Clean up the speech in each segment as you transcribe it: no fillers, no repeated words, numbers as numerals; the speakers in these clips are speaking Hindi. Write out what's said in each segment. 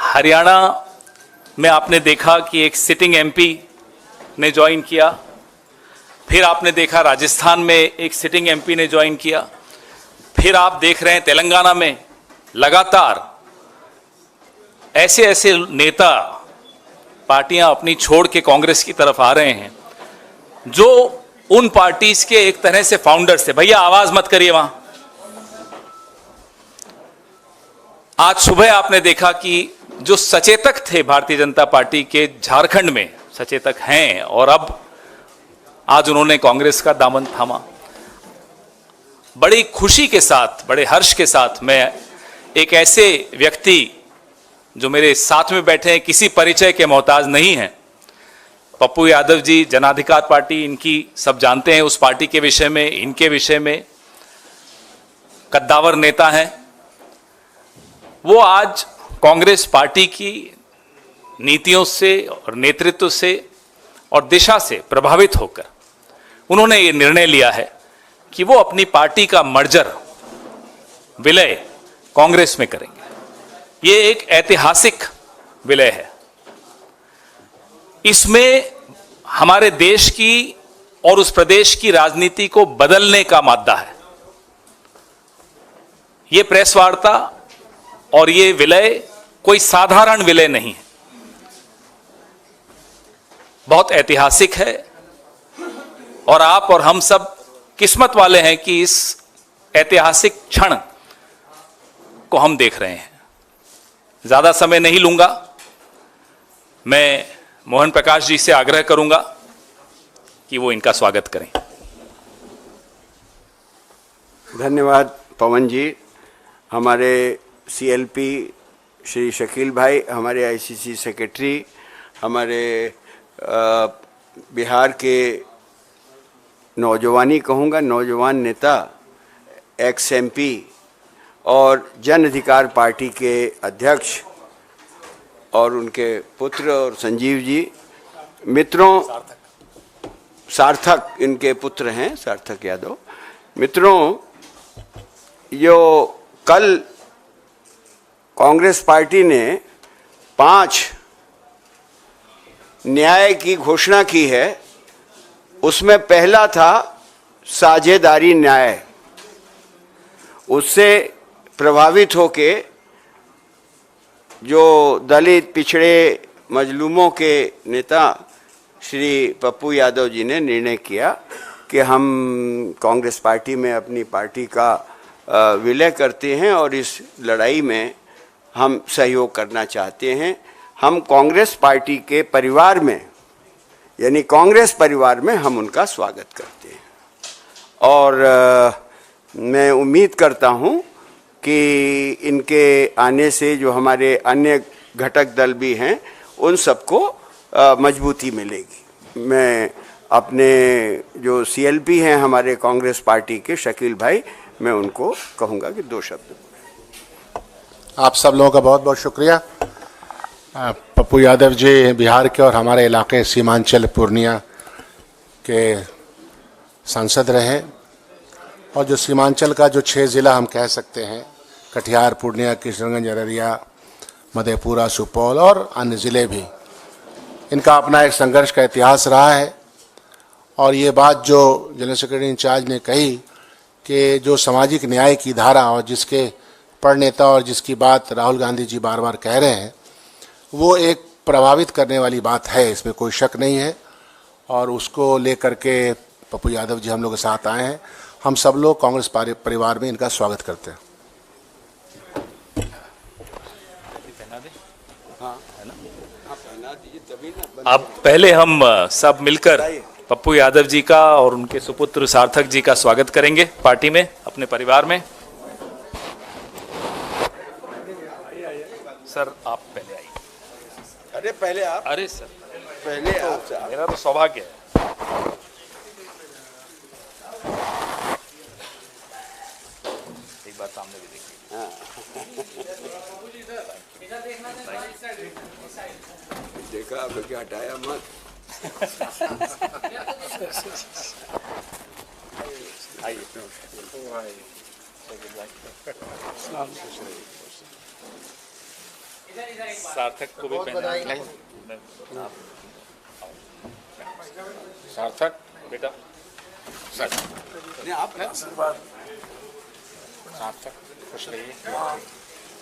हरियाणा में आपने देखा कि एक सिटिंग एमपी ने ज्वाइन किया, फिर आपने देखा राजस्थान में एक सिटिंग एमपी ने ज्वाइन किया, फिर आप देख रहे हैं तेलंगाना में लगातार ऐसे ऐसे नेता पार्टियां अपनी छोड़ के कांग्रेस की तरफ आ रहे हैं जो उन पार्टीज के एक तरह से फाउंडर्स थे। भैया आवाज मत करिए वहां। आज सुबह आपने देखा कि जो सचेतक थे भारतीय जनता पार्टी के झारखंड में सचेतक हैं और अब आज उन्होंने कांग्रेस का दामन थामा। बड़ी खुशी के साथ, बड़े हर्ष के साथ मैं एक ऐसे व्यक्ति जो मेरे साथ में बैठे हैं, किसी परिचय के मोहताज नहीं हैं, पप्पू यादव जी, जन अधिकार पार्टी, इनकी सब जानते हैं, उस पार्टी के विषय में, इनके विषय में, कद्दावर नेता हैं। वो आज कांग्रेस पार्टी की नीतियों से और नेतृत्व से और दिशा से प्रभावित होकर उन्होंने ये निर्णय लिया है कि वो अपनी पार्टी का मर्जर, विलय कांग्रेस में करेंगे। ये एक ऐतिहासिक विलय है। इसमें हमारे देश की और उस प्रदेश की राजनीति को बदलने का मादा है। ये प्रेस वार्ता और ये विलय कोई साधारण विलय नहीं है, बहुत ऐतिहासिक है और आप और हम सब किस्मत वाले हैं कि इस ऐतिहासिक क्षण को हम देख रहे हैं। ज्यादा समय नहीं लूंगा। मैं मोहन प्रकाश जी से आग्रह करूंगा कि वो इनका स्वागत करें। धन्यवाद पवन जी। हमारे सीएलपी श्री शकील भाई, हमारे आईसीसी सेक्रेटरी, हमारे बिहार के नौजवानी कहूँगा, नौजवान नेता, एक्स एमपी और जन अधिकार पार्टी के अध्यक्ष और उनके पुत्र और संजीव जी, मित्रों, सार्थक इनके पुत्र हैं, सार्थक यादव। मित्रों, जो कल कांग्रेस पार्टी ने 5 न्याय की घोषणा की है, उसमें पहला था साझेदारी न्याय। उससे प्रभावित होके जो दलित पिछड़े मजलूमों के नेता श्री पप्पू यादव जी ने निर्णय किया कि हम कांग्रेस पार्टी में अपनी पार्टी का विलय करते हैं और इस लड़ाई में हम सहयोग करना चाहते हैं। हम कांग्रेस पार्टी के परिवार में, यानी कांग्रेस परिवार में, हम उनका स्वागत करते हैं और मैं उम्मीद करता हूं कि इनके आने से जो हमारे अन्य घटक दल भी हैं उन सबको मजबूती मिलेगी। मैं अपने जो सीएलपी हैं हमारे कांग्रेस पार्टी के शकील भाई, मैं उनको कहूँगा कि 2 शब्द। आप सब लोगों का बहुत बहुत शुक्रिया। पप्पू यादव जी बिहार के और हमारे इलाके सीमांचल पूर्णिया के सांसद रहे और जो सीमांचल का जो 6 ज़िला हम कह सकते हैं, कटिहार, पूर्णिया, किशनगंज, अररिया, मधेपुरा, सुपौल और अन्य ज़िले भी, इनका अपना एक संघर्ष का इतिहास रहा है। और ये बात जो जनरल सेक्रेटरी इंचार्ज ने कही कि जो सामाजिक न्याय की धारा और जिसके प्रणेता और जिसकी बात राहुल गांधी जी बार बार कह रहे हैं, वो एक प्रभावित करने वाली बात है, इसमें कोई शक नहीं है। और उसको लेकर के पप्पू यादव जी हम लोग के साथ आए हैं। हम सब लोग कांग्रेस परिवार में इनका स्वागत करते हैं। अब पहले हम सब मिलकर पप्पू यादव जी का और उनके सुपुत्र सार्थक जी का स्वागत करेंगे पार्टी में, अपने परिवार में। सर आप पहले आइए। अरे पहले आप। अरे सर पहले आप। मेरा तो सौभाग्य है। एक बार सामने भी देखिए। देखा अब क्या हटाया मत। आइए। सार्थक को भी पहना। सार्थक बेटा आप सार्थक खुश रहिए।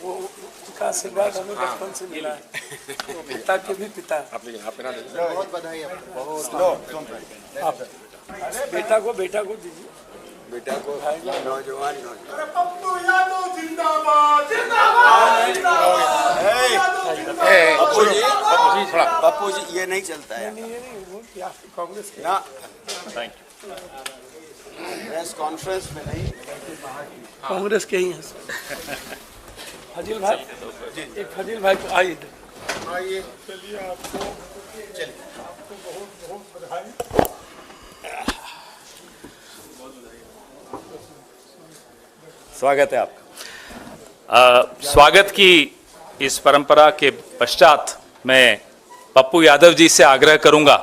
वो उनका आशीर्वाद हमें बचपन से मिला है, वो पिता के भी पिता है। आप लेकिन आप पहना दीजिए। बहुत बधाई आपको। आप बेटा को दीजिए। बेटा को नौजवान पप्पू जी ये नहीं चलता है कांग्रेस के ना, थैंक यू। प्रेस कॉन्फ्रेंस में नहीं। कांग्रेस के ही हैं। फजील भाई, एक फजील भाई को आइए। चलिए आपको बहुत बहुत बधाई। स्वागत है आपका। स्वागत की इस परंपरा के पश्चात मैं पप्पू यादव जी से आग्रह करूंगा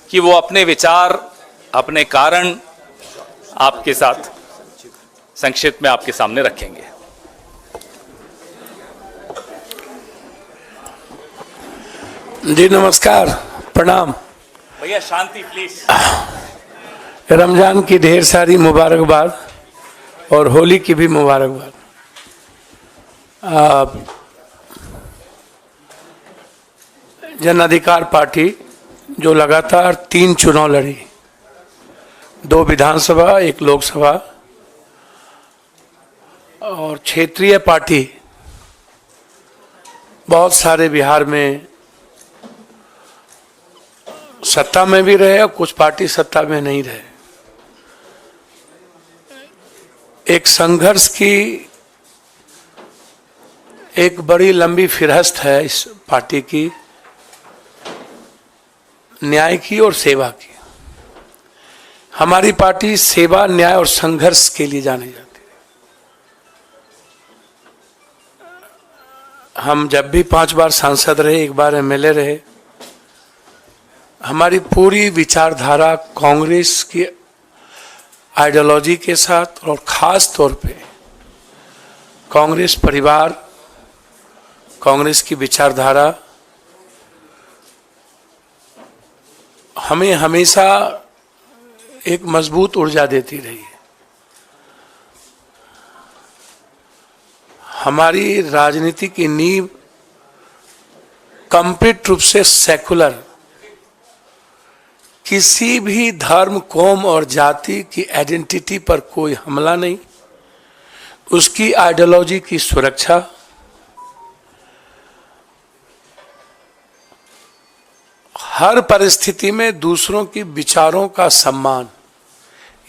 कि वो अपने विचार, अपने कारण आपके साथ संक्षिप्त में आपके सामने रखेंगे। जी नमस्कार, प्रणाम। भैया शांति प्लीज। रमजान की ढेर सारी मुबारकबाद और होली की भी मुबारकबाद। जन अधिकार पार्टी जो लगातार 3 चुनाव लड़ी, 2 विधानसभा 1 लोकसभा, और क्षेत्रीय पार्टी बहुत सारे बिहार में सत्ता में भी रहे और कुछ पार्टी सत्ता में नहीं रहे। एक संघर्ष की एक बड़ी लंबी फिरहस्त है इस पार्टी की, न्याय की और सेवा की। हमारी पार्टी सेवा, न्याय और संघर्ष के लिए जानी जाती है। हम जब भी 5 बार सांसद रहे, 1 बार एमएलए रहे, हमारी पूरी विचारधारा कांग्रेस की आइडियोलॉजी के साथ और खास तौर पे कांग्रेस परिवार, कांग्रेस की विचारधारा हमें हमेशा एक मजबूत ऊर्जा देती रही है। हमारी राजनीति की नींव कंप्लीट रूप से सेकुलर, किसी भी धर्म, कौम और जाति की आइडेंटिटी पर कोई हमला नहीं, उसकी आइडियोलॉजी की सुरक्षा, हर परिस्थिति में दूसरों की विचारों का सम्मान,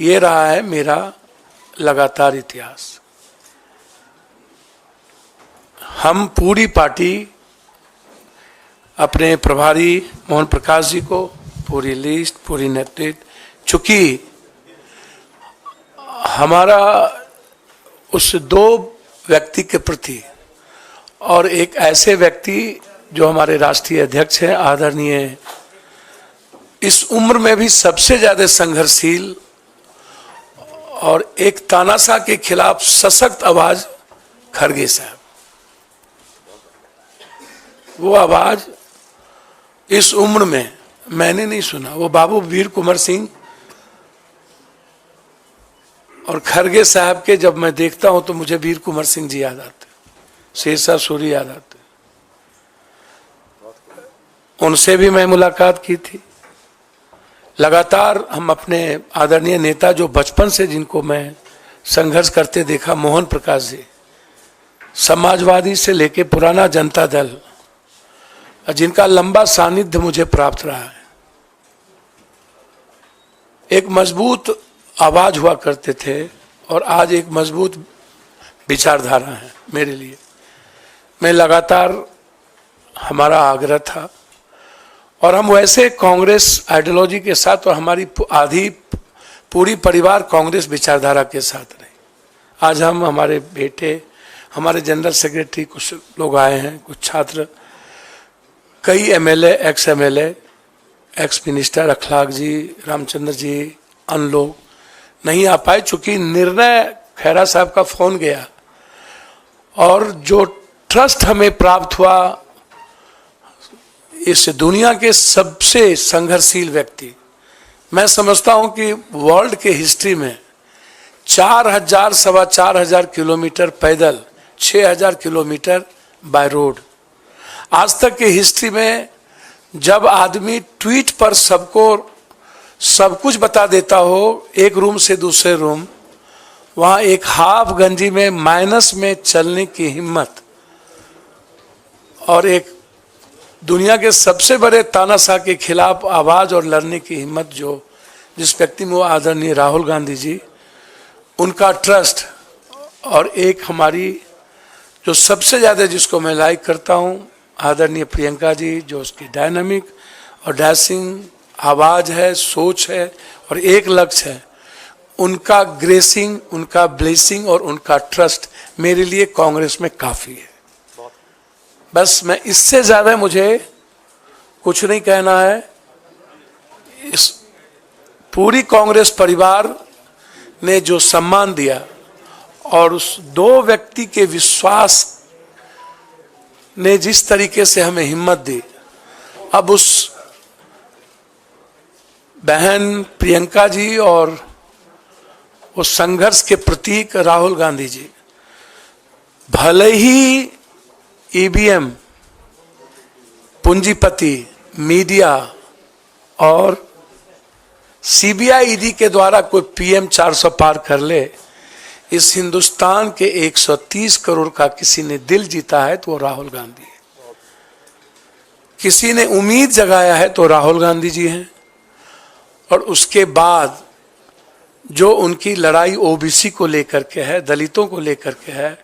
ये रहा है मेरा लगातार इतिहास। हम पूरी पार्टी अपने प्रभारी मोहन प्रकाश जी को, पूरी लिस्ट, पूरी नेतृत्व, चूंकि हमारा उस 2 व्यक्ति के प्रति और एक ऐसे व्यक्ति जो हमारे राष्ट्रीय अध्यक्ष हैं, आदरणीय, इस उम्र में भी सबसे ज्यादा संघर्षशील और एक तानाशाह के खिलाफ सशक्त आवाज खरगे साहब। वो आवाज इस उम्र में मैंने नहीं सुना। वो बाबू वीर कुंवर सिंह और खरगे साहब के जब मैं देखता हूं तो मुझे वीर कुंवर सिंह जी याद आते, शेरशाह सूरी याद आते। उनसे भी मैं मुलाकात की थी। लगातार हम अपने आदरणीय नेता जो बचपन से जिनको मैं संघर्ष करते देखा, मोहन प्रकाश जी, समाजवादी से लेके पुराना जनता दल, जिनका लंबा सानिध्य मुझे प्राप्त रहा है, एक मजबूत आवाज हुआ करते थे और आज एक मजबूत विचारधारा है मेरे लिए। मैं लगातार, हमारा आग्रह था और हम वैसे कांग्रेस आइडियोलॉजी के साथ और हमारी आधी पूरी परिवार कांग्रेस विचारधारा के साथ रहे। आज हम, हमारे बेटे, हमारे जनरल सेक्रेटरी, कुछ लोग आए हैं, कुछ छात्र, कई MLA, ex MLA, ex minister अखलाक जी, रामचंद्र जी, अन्य लोग नहीं आ पाए, चूंकि निर्णय खैरा साहब का फोन गया और जो ट्रस्ट हमें प्राप्त हुआ इस दुनिया के सबसे संघर्षशील व्यक्ति, मैं समझता हूं कि वर्ल्ड के हिस्ट्री में 4,000 सवा 4,000 किलोमीटर पैदल, 6,000 किलोमीटर बाय रोड, आज तक के हिस्ट्री में जब आदमी ट्वीट पर सबको सब कुछ बता देता हो, एक रूम से दूसरे रूम, वहां एक हाफ गंजी में माइनस में चलने की हिम्मत और एक दुनिया के सबसे बड़े तानाशाह के खिलाफ आवाज और लड़ने की हिम्मत जो जिस व्यक्ति में, वो आदरणीय राहुल गांधी जी, उनका ट्रस्ट, और एक हमारी जो सबसे ज़्यादा जिसको मैं लाइक करता हूँ, आदरणीय प्रियंका जी, जो उसकी डायनामिक और डैशिंग आवाज़ है, सोच है और एक लक्ष्य है, उनका ग्रेसिंग, उनका ब्लेसिंग और उनका ट्रस्ट मेरे लिए कांग्रेस में काफ़ी है। बस मैं इससे ज़्यादा मुझे कुछ नहीं कहना है। इस पूरी कांग्रेस परिवार ने जो सम्मान दिया और उस दो व्यक्ति के विश्वास ने जिस तरीके से हमें हिम्मत दी, अब उस बहन प्रियंका जी और उस संघर्ष के प्रतीक राहुल गांधी जी, भले ही ईवीएम, पूंजीपति, मीडिया और सीबीआई ईडी के द्वारा कोई पीएम 400 पार कर ले, इस हिंदुस्तान के 130 करोड़ का किसी ने दिल जीता है तो वो राहुल गांधी है। किसी ने उम्मीद जगाया है तो राहुल गांधी जी हैं। और उसके बाद जो उनकी लड़ाई ओबीसी को लेकर के है, दलितों को लेकर के है,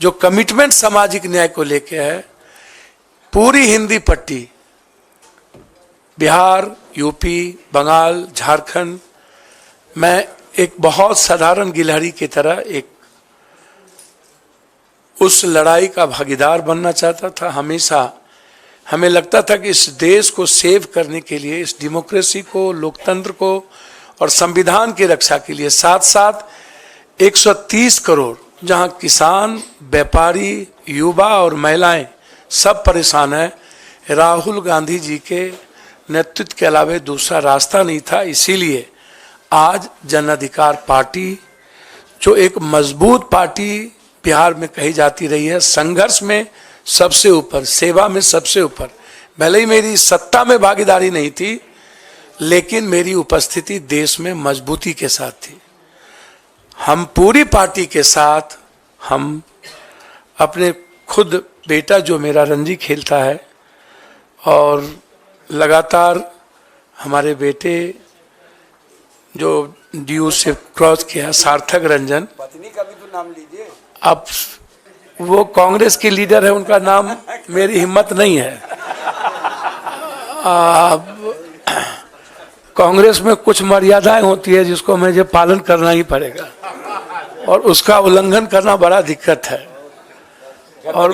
जो कमिटमेंट सामाजिक न्याय को लेकर है, पूरी हिंदी पट्टी, बिहार, यूपी, बंगाल, झारखंड, मैं एक बहुत साधारण गिलहरी की तरह एक उस लड़ाई का भागीदार बनना चाहता था। हमेशा हमें लगता था कि इस देश को सेव करने के लिए, इस डेमोक्रेसी को, लोकतंत्र को और संविधान की रक्षा के लिए, साथ साथ 130 करोड़ जहां किसान, व्यापारी, युवा और महिलाएं सब परेशान हैं, राहुल गांधी जी के नेतृत्व के अलावा दूसरा रास्ता नहीं था। इसीलिए आज जन अधिकार पार्टी, जो एक मजबूत पार्टी बिहार में कही जाती रही है, संघर्ष में सबसे ऊपर, सेवा में सबसे ऊपर, भले ही मेरी सत्ता में भागीदारी नहीं थी, लेकिन मेरी उपस्थिति देश में मजबूती के साथ थी। हम पूरी पार्टी के साथ, हम अपने खुद बेटा जो मेरा रणजी खेलता है और लगातार हमारे बेटे जो डीयू से क्रॉस किया, सार्थक रंजन, पत्नी का भी तो नाम लीजिए। अब वो कांग्रेस के लीडर है, उनका नाम मेरी हिम्मत नहीं है। कांग्रेस में कुछ मर्यादाएं होती है जिसको मुझे पालन करना ही पड़ेगा और उसका उल्लंघन करना बड़ा दिक्कत है। और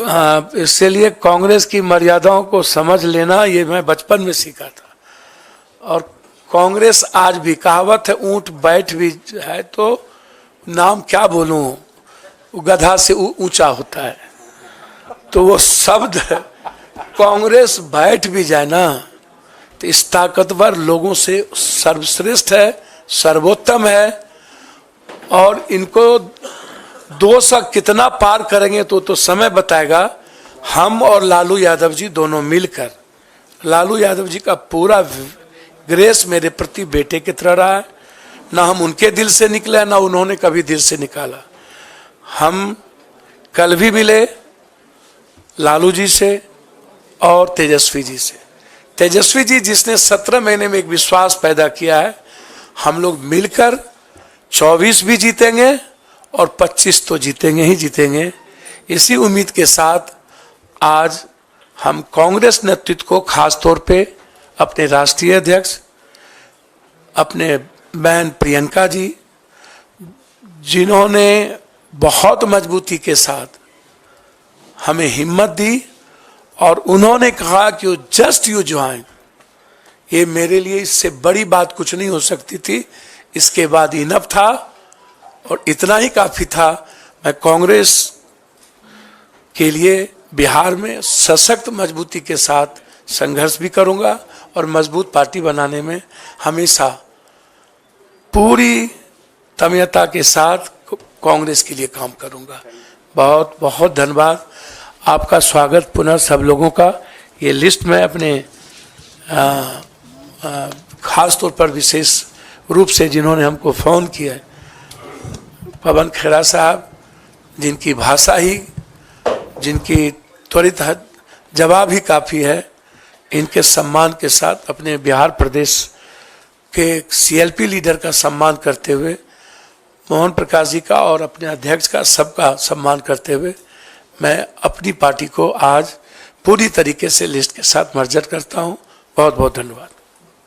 हाँ, इसलिए कांग्रेस की मर्यादाओं को समझ लेना ये मैं बचपन में सीखा था। और कांग्रेस आज भी, कहावत है, ऊंट बैठ भी है तो नाम क्या बोलूं, गधा से ऊंचा होता है, तो वो शब्द कांग्रेस बैठ भी जाए ना तो इस ताकतवर लोगों से सर्वश्रेष्ठ है, सर्वोत्तम है। और इनको 200 कितना पार करेंगे तो समय बताएगा। हम और लालू यादव जी दोनों मिलकर, लालू यादव जी का पूरा ग्रेस मेरे प्रति बेटे की तरह रहा है, ना हम उनके दिल से निकले ना उन्होंने कभी दिल से निकाला। हम कल भी मिले लालू जी से और तेजस्वी जी से। तेजस्वी जी जिसने 17 महीने में एक विश्वास पैदा किया है, हम लोग मिलकर 24 भी जीतेंगे और 25 तो जीतेंगे ही जीतेंगे। इसी उम्मीद के साथ आज हम कांग्रेस नेतृत्व को, खास तौर पे अपने राष्ट्रीय अध्यक्ष, अपने बहन प्रियंका जी, जिन्होंने बहुत मजबूती के साथ हमें हिम्मत दी और उन्होंने कहा कि जस्ट यू ज्वाइन, ये मेरे लिए इससे बड़ी बात कुछ नहीं हो सकती थी। इसके बाद इनफ था और इतना ही काफी था। मैं कांग्रेस के लिए बिहार में सशक्त मजबूती के साथ संघर्ष भी करूंगा और मजबूत पार्टी बनाने में हमेशा पूरी तन्मयता के साथ कांग्रेस के लिए काम करूंगा। बहुत बहुत धन्यवाद, आपका स्वागत पुनः सब लोगों का। ये लिस्ट में अपने खास तौर पर विशेष रूप से जिन्होंने हमको फ़ोन किया, पवन खेरा साहब, जिनकी भाषा ही, जिनकी त्वरित जवाब ही काफ़ी है, इनके सम्मान के साथ अपने बिहार प्रदेश के सीएलपी लीडर का सम्मान करते हुए, मोहन प्रकाश जी का और अपने अध्यक्ष का सबका सम्मान करते हुए, मैं अपनी पार्टी को आज पूरी तरीके से लिस्ट के साथ मर्जर करता हूं। बहुत बहुत धन्यवाद।